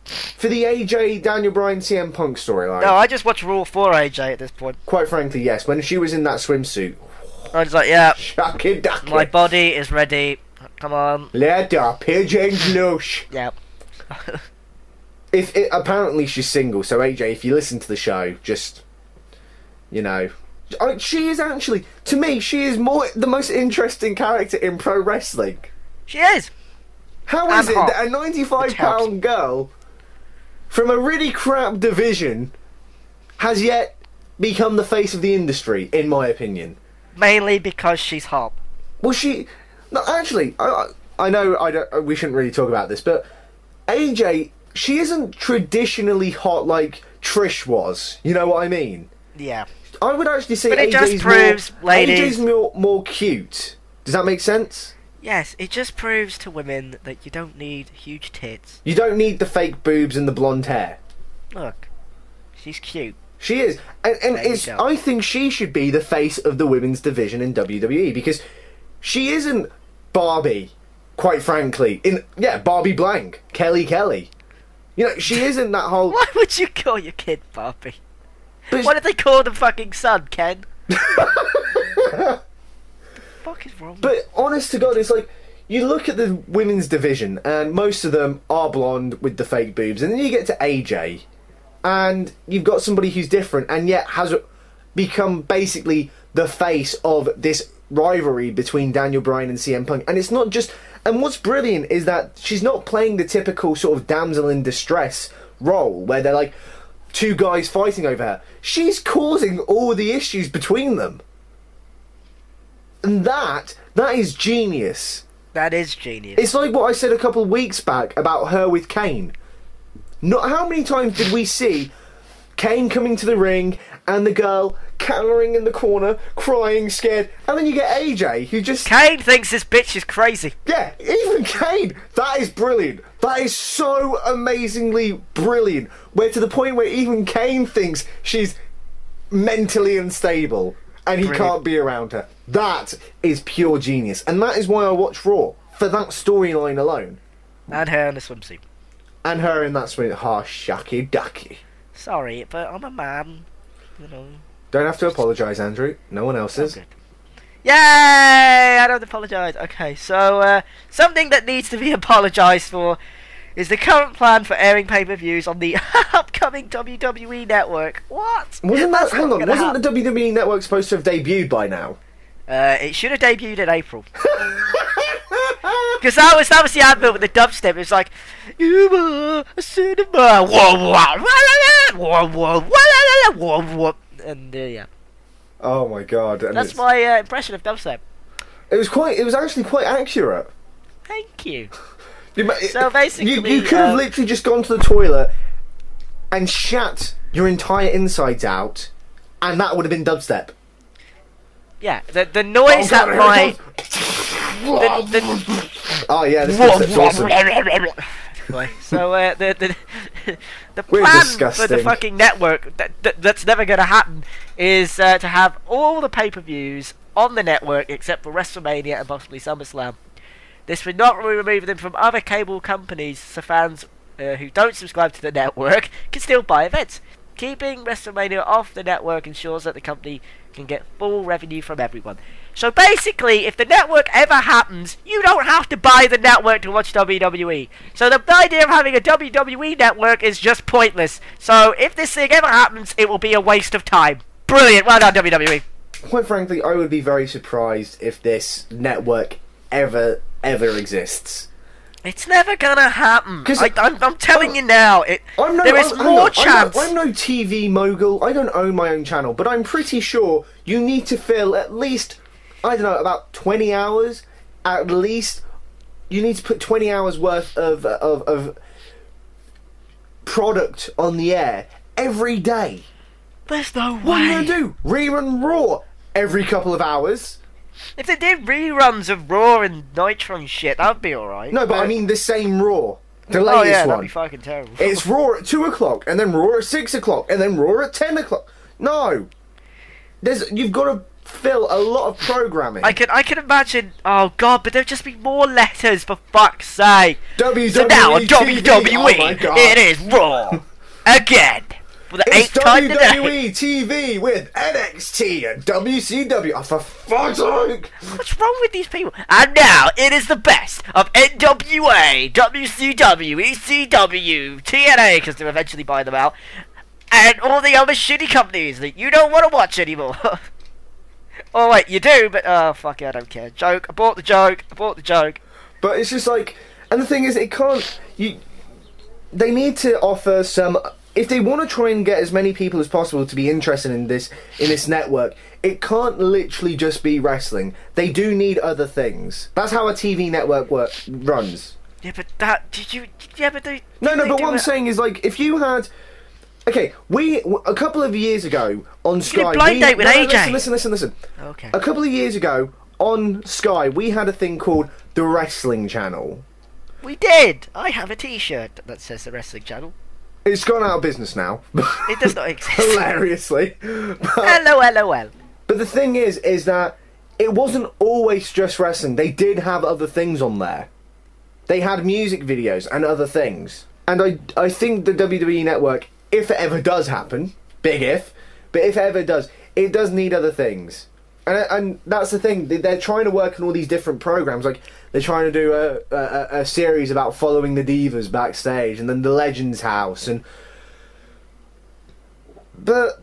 for the AJ, Daniel Bryan, CM Punk storyline. No, I just watch Raw for AJ at this point. Quite frankly, yes. When she was in that swimsuit, I was like, yeah, shucky ducky. my body is ready. Come on. Let the pigeons loose. Yeah. Apparently she's single, so AJ, if you listen to the show, just, you know, she is actually, to me, she is the most interesting character in pro wrestling. She is. How is it that a 95-pound girl from a really crap division has yet become the face of the industry, in my opinion? Mainly because she's hot. Well, no, actually, I know we shouldn't really talk about this, but AJ, she isn't traditionally hot like Trish was. You know what I mean? Yeah. I would actually say but it just proves, ladies, AJ's more cute. Does that make sense? Yes, it just proves to women that you don't need huge tits. You don't need the fake boobs and the blonde hair. Look, she's cute. She is, and I think she should be the face of the women's division in WWE, because she isn't Barbie, quite frankly. Barbie blank, Kelly. You know, she isn't that whole... Why would you call your kid Barbie? What did they call the fucking son, Ken? The fuck is wrong? But honest to God, it's like, you look at the women's division, and most of them are blonde with the fake boobs, and then you get to AJ, and you've got somebody who's different, and yet has become basically the face of this rivalry between Daniel Bryan and CM Punk. And it's not just... And what's brilliant is that she's not playing the typical sort of damsel in distress role, where they're like two guys fighting over her. She's causing all the issues between them. And that is genius. That is genius. It's like what I said a couple of weeks back about her with Kane. Not how many times did we see Kane coming to the ring and the girl cowering in the corner, crying, scared, and then you get AJ, who just... Kane thinks this bitch is crazy. Yeah, even Kane. That is brilliant. That is so amazingly brilliant. Where to the point where even Kane thinks she's mentally unstable and he can't be around her. That is pure genius. And that is why I watch Raw. For that storyline alone. And her in the swimsuit. And her in that swimsuit. Oh, shucky ducky. Sorry, but I'm a man. You know... Don't have to apologise, Andrew. No one else is. Yay! I don't apologise. Okay, so something that needs to be apologised for is the current plan for airing pay-per-views on the upcoming WWE Network. What? Wasn't the WWE Network supposed to have debuted by now? It should have debuted in April. Because that was the advert with the dubstep. It was like, you are a cinema. And yeah. Oh my god! And that's my impression of dubstep. It was actually quite accurate. Thank you. So basically, you could have literally just gone to the toilet and shat your entire insides out, and that would have been dubstep. Yeah, the noise that my oh yeah, this dubstep's awesome. So the plan for the fucking network that's never going to happen is to have all the pay-per-views on the network except for WrestleMania and possibly SummerSlam. This would not remove them from other cable companies, so fans who don't subscribe to the network can still buy events. Keeping WrestleMania off the network ensures that the company can get full revenue from everyone. So basically, if the network ever happens, you don't have to buy the network to watch WWE. So the idea of having a WWE network is just pointless. So if this thing ever happens, it will be a waste of time. Brilliant. Well done, WWE. Quite frankly, I would be very surprised if this network ever exists. It's never gonna happen. I'm telling you now. There is more chance. I'm no TV mogul. I don't own my own channel, but I'm pretty sure you need to fill at least, I don't know, about 20 hours. At least, you need to put 20 hours worth of product on the air every day. There's no way. What are you gonna do? Rerun Raw every couple of hours? If they did reruns of Raw and Nitro and shit, that'd be alright. No, but I mean the same Raw. The latest one. one. That'd be fucking terrible. It's Raw at 2 o'clock, and then Raw at 6 o'clock, and then Raw at 10 o'clock. No! You've got to fill a lot of programming. I can imagine. Oh god, but there'd just be more letters for fuck's sake. WWE So now on TV, WWE, oh my God. it is Raw again for the It's 8th time today. WWE TV with NXT and WCW. Oh, for fuck's sake! What's wrong with these people? And now it is the best of NWA, WCW, ECW, TNA, because they're eventually buying them out, and all the other shitty companies that you don't want to watch anymore. Oh wait, you do, but oh fuck it, I don't care. Joke. I bought the joke. But it's just like, and the thing is, it can't. They need to offer some. If they want to try and get as many people as possible to be interested in this network, it can't literally just be wrestling. They do need other things. That's how a TV network runs. Yeah, but that did you? Yeah, but they. No, but what I'm saying is, like, if you had. Okay, a couple of years ago on Sky. Blind date with AJ. Listen. Okay. A couple of years ago on Sky, we had a thing called the Wrestling Channel. We did. I have a T-shirt that says the Wrestling Channel. It's gone out of business now. It does not exist. Hilariously. LOL. But the thing is that it wasn't always just wrestling. They did have other things on there. They had music videos and other things. And I think the WWE Network, if it ever does happen, big if, but if it ever does, it does need other things. And that's the thing, they're trying to work on all these different programs. Like, they're trying to do a series about following the divas backstage, and then the Legends House, but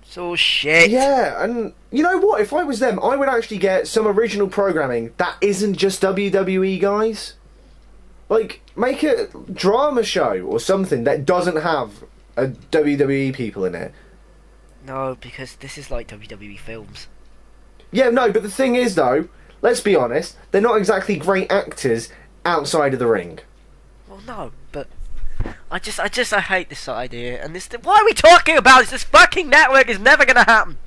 it's all shit. Yeah, and you know what? If I was them, I would actually get some original programming that isn't just WWE guys. Like, make a drama show or something that doesn't have a WWE people in it. No, because this is like WWE films. Yeah, no, but the thing is, though, let's be honest, they're not exactly great actors outside of the ring. Well, no, but I hate this idea, and this. Why are we talking about this? This fucking network is never gonna happen.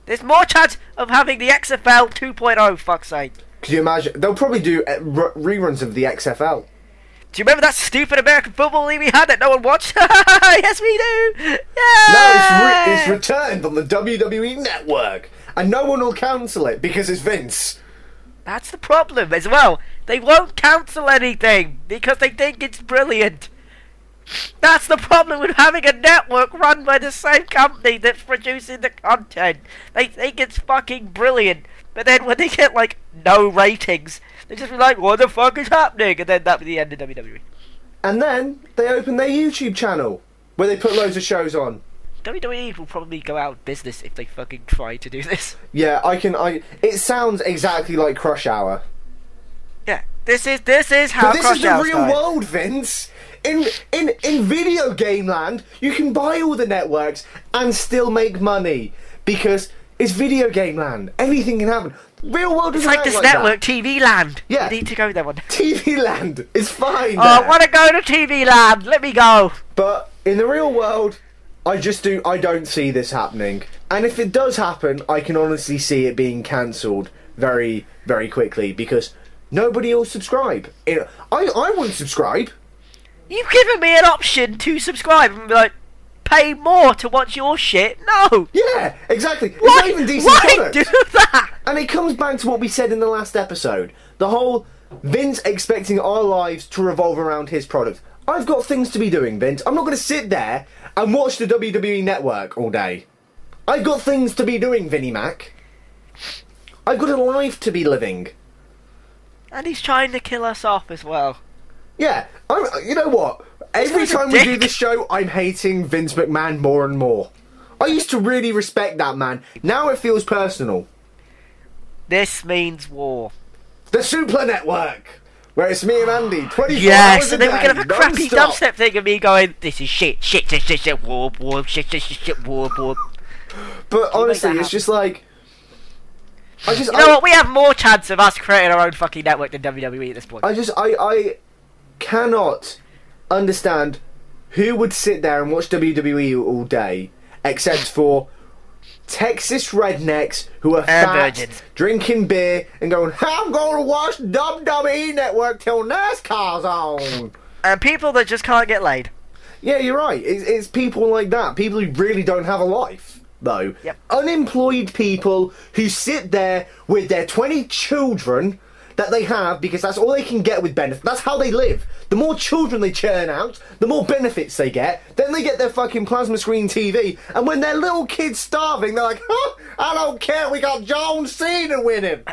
There's more chance of having the XFL 2.0. Fuck's sake. Could you imagine? They'll probably do reruns of the XFL. Do you remember that stupid American Football League we had that no one watched? Yes, we do. Yeah. No, it's returned on the WWE Network, and no one will cancel it because it's Vince. That's the problem as well. They won't cancel anything because they think it's brilliant. That's the problem with having a network run by the same company that's producing the content. They think it's fucking brilliant, but then when they get like no ratings, they just be like, "What the fuck is happening?" And then that'll be the end of WWE. And then they open their YouTube channel where they put loads of shows on. WWE will probably go out of business if they fucking try to do this. Yeah, it sounds exactly like Crush Hour. Yeah, this is how but this Crush is the Hour real started. world, Vince. In video game land, you can buy all the networks and still make money because it's video game land. Anything can happen. Real world is like this network, TV land. Yeah, you need to go there one day. TV land is fine. Oh, I want to go to TV land. Let me go. But in the real world, I don't see this happening. And if it does happen, I can honestly see it being cancelled very, very quickly because nobody will subscribe. I wouldn't subscribe. You've given me an option to subscribe and be like, pay more to watch your shit. No. Yeah, exactly. It's not even decent product. Why do that? And it comes back to what we said in the last episode. The whole Vince expecting our lives to revolve around his product. I've got things to be doing, Vince. I'm not going to sit there and watch the WWE Network all day. I've got things to be doing, Vinnie Mac. I've got a life to be living. And he's trying to kill us off as well. Yeah, you know what? Every time we do this show, I'm hating Vince McMahon more and more. I used to really respect that man. Now it feels personal. This means war. The Super Network, where it's me and Andy, 24 hours a day. Yes, and then we're going to have a crappy non-stop dubstep thing of me going, this is shit, war, war. But honestly, it's just like... You know what? We have more chance of us creating our own fucking network than WWE at this point. I cannot understand who would sit there and watch WWE all day, except for Texas rednecks who are fat, virgins, drinking beer, and going, I'm going to watch WWE Network till NASCAR's on. And people that just can't get laid. Yeah, you're right. It's people like that. People who really don't have a life. though. Yep. Unemployed people who sit there with their 20 children that they have because that's all they can get with benefits. That's how they live. The more children they churn out, the more benefits they get. Then they get their fucking plasma screen TV, and when their little kid's starving, they're like, huh, I don't care, we got John Cena winning.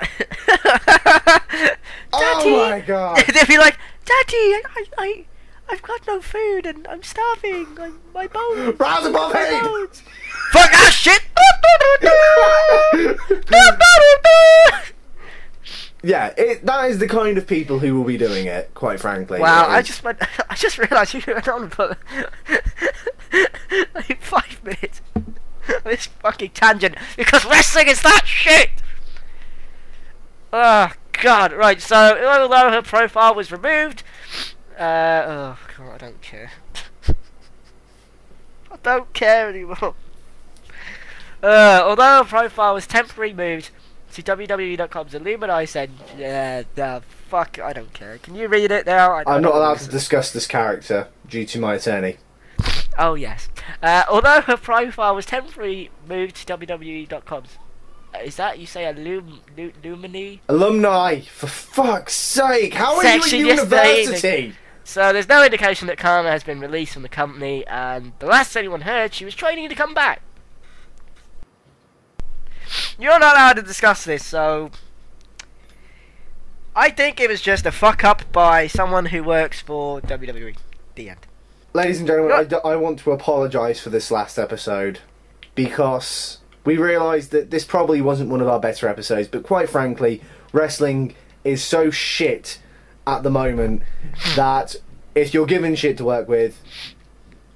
Oh my god. They'd be like, Daddy, I've got no food and I'm starving. My bones. Rise above hate. Fuck that shit. Yeah, that is the kind of people who will be doing it, quite frankly. Wow, I just realised you went on for like 5 minutes on this fucking tangent because wrestling is that shit. Oh god, right, so although her profile was removed, oh god, I don't care. I don't care anymore. Although her profile was temporarily moved to WWE.com's Illuminati said, fuck, I don't care. Can you read it now? I'm not allowed to discuss this character due to my attorney. Oh, yes. Although her profile was temporarily moved to WWE.com's. Is that, you say, Lumini? Alumni, for fuck's sake! How are Section you at yesterday university? So there's no indication that Kharma has been released from the company, and the last anyone heard, she was training to come back. You're not allowed to discuss this, so I think it was just a fuck up by someone who works for WWE. The end. Ladies and gentlemen, I want to apologise for this last episode because we realised that this probably wasn't one of our better episodes, but quite frankly, wrestling is so shit at the moment that if you're given shit to work with,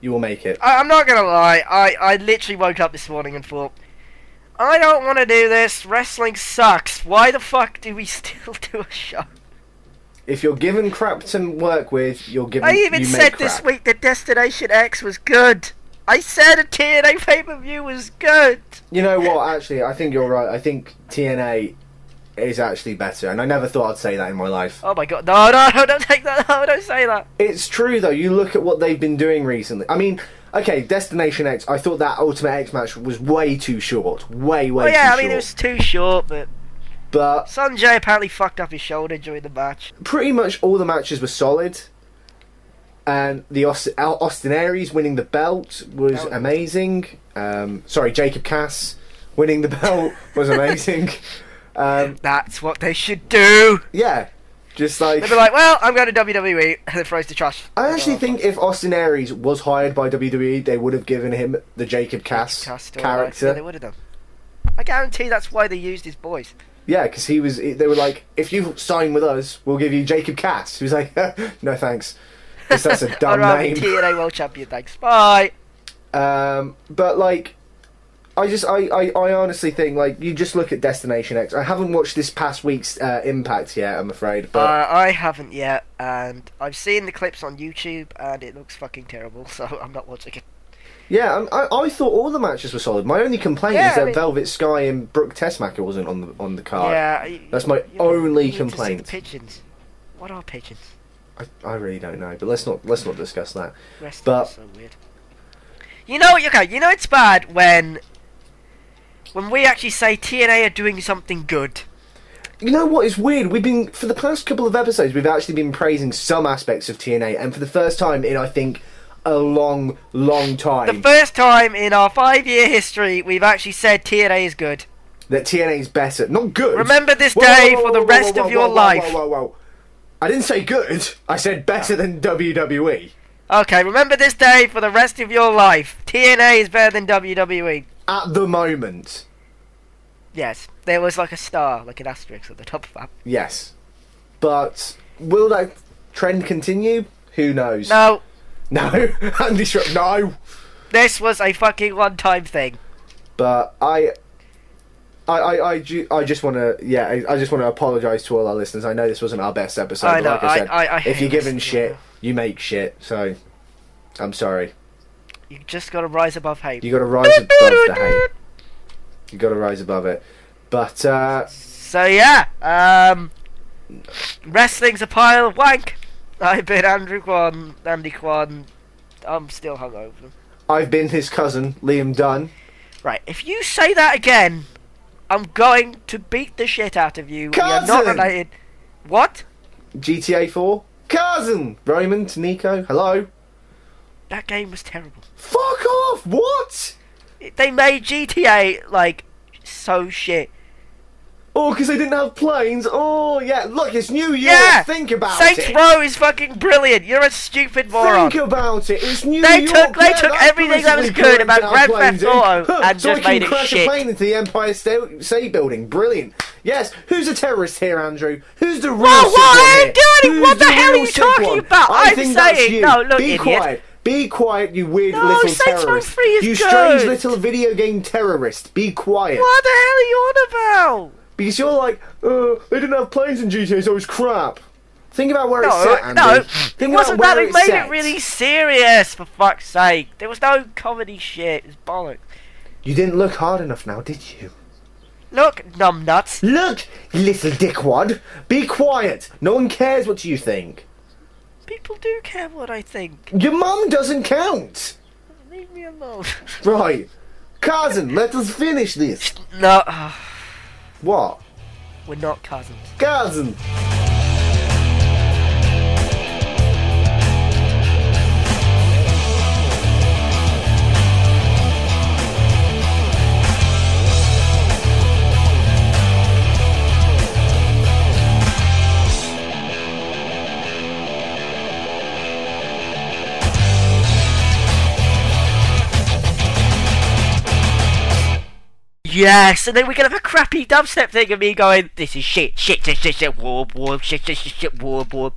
you will make it. I'm not gonna lie, I literally woke up this morning and thought, I don't want to do this. Wrestling sucks. Why the fuck do we still do a show? If you're given crap to work with, you're given. I even said this week that Destination X was good. I said a TNA pay-per-view was good. You know what? Actually, I think you're right. I think TNA is actually better, and I never thought I'd say that in my life. Oh my god! No, don't take that. No, don't say that. It's true though. You look at what they've been doing recently. I mean. Okay, Destination X, I thought that Ultimate X match was way too short. Way too short. Oh yeah, I mean, it was too short, but But Sanjay apparently fucked up his shoulder during the match. Pretty much all the matches were solid. And the Austin Aries winning the belt was amazing. Sorry, Jacob Cass winning the belt was amazing. That's what they should do. Yeah. Just like... They'd be like, well, I'm going to WWE, and it throws the trash. I actually think if Austin Aries was hired by WWE, they would have given him the Jacob Cass character. Yeah, they would have done. I guarantee that's why they used his voice. Yeah, because they were like, if you sign with us, we'll give you Jacob Cass. He was like, no thanks. Because that's a dumb name. TNA World Champion, thanks. Bye. But like... I honestly think, like, you just look at Destination X. I haven't watched this past week's Impact yet, I'm afraid. But I haven't yet, and I've seen the clips on YouTube, and it looks fucking terrible, so I'm not watching it. Yeah, I thought all the matches were solid. My only complaint is that Velvet Sky and Brooke Tessmacher wasn't on the card. Yeah, that's my only complaint. Pigeons. What are pigeons? I really don't know, but let's not discuss that. Wrestling is so weird. You know, it's bad when we actually say TNA are doing something good. You know what is weird? We've been, for the past couple of episodes, we've actually been praising some aspects of TNA, and for the first time in, I think, a long time. The first time in our 5-year history, we've actually said TNA is good. That TNA is better. Not good. Remember this day for the rest of your life. Whoa. I didn't say good. I said better than WWE. Okay, remember this day for the rest of your life. TNA is better than WWE. At the moment. Yes, there was like a star, like an asterisk at the top of that. Yes. But will that trend continue? Who knows? No. No. Andy Shrub, no. This was a fucking one-time thing. But I just want to apologise to all our listeners. I know this wasn't our best episode. I know. Like I said, I if you're given shit, you make shit. So, I'm sorry. You just got to rise above hate. You got to rise above the hate. You got to rise above it. But so yeah, wrestling's a pile of wank. I've been Andy Kwan. I'm still hungover. I've been his cousin, Liam Dunn. Right, if you say that again, I'm going to beat the shit out of you. We are not Cousin! related. What? GTA 4? Cousin! Raymond, Nico, hello? That game was terrible. Fuck off! What? They made GTA, like, so shit. Oh, because they didn't have planes? Oh, yeah, look, it's New York. Yeah! Think about Saints it. Row is fucking brilliant. You're a stupid moron. Think about it. It's New They York. took Yeah, that's everything that was politically good about correct Grand to have Theft planes in. Auto and so just I can made it crash shit. a plane into the Empire State Building. Brilliant. Yes, who's a terrorist here, Andrew? Who's the real Whoa, sick what? one I here? ain't doing it. Who's What the the hell are real you sick talking one? about? I I'm think that's saying, you. no, look, Be idiot. quiet. Be quiet, you weird No, little Saints Row terrorist. 3 is You good. strange little video game terrorist. Be quiet. What the hell are you on about? Because you're like, they didn't have planes in GTA, so it's crap. Think about where it's No, set, Andy. no, it Think wasn't about that. where They it's made set. it really serious, for fuck's sake. There was no comedy shit. It was bollocks. You didn't look hard enough now, did you? Look, numbnuts. Look, you little dickwad. Be quiet. No one cares what you think. People do care what I think. Your mum doesn't count. Leave me alone. Right. Cousin, let us finish this. No, What? we're not cousins. Cousin. Yes, and then we can have a crappy dubstep thing of me going, this is shit, shit, shit, shit, shit, warp, warp, shit, shit, shit, shit, warp, warp.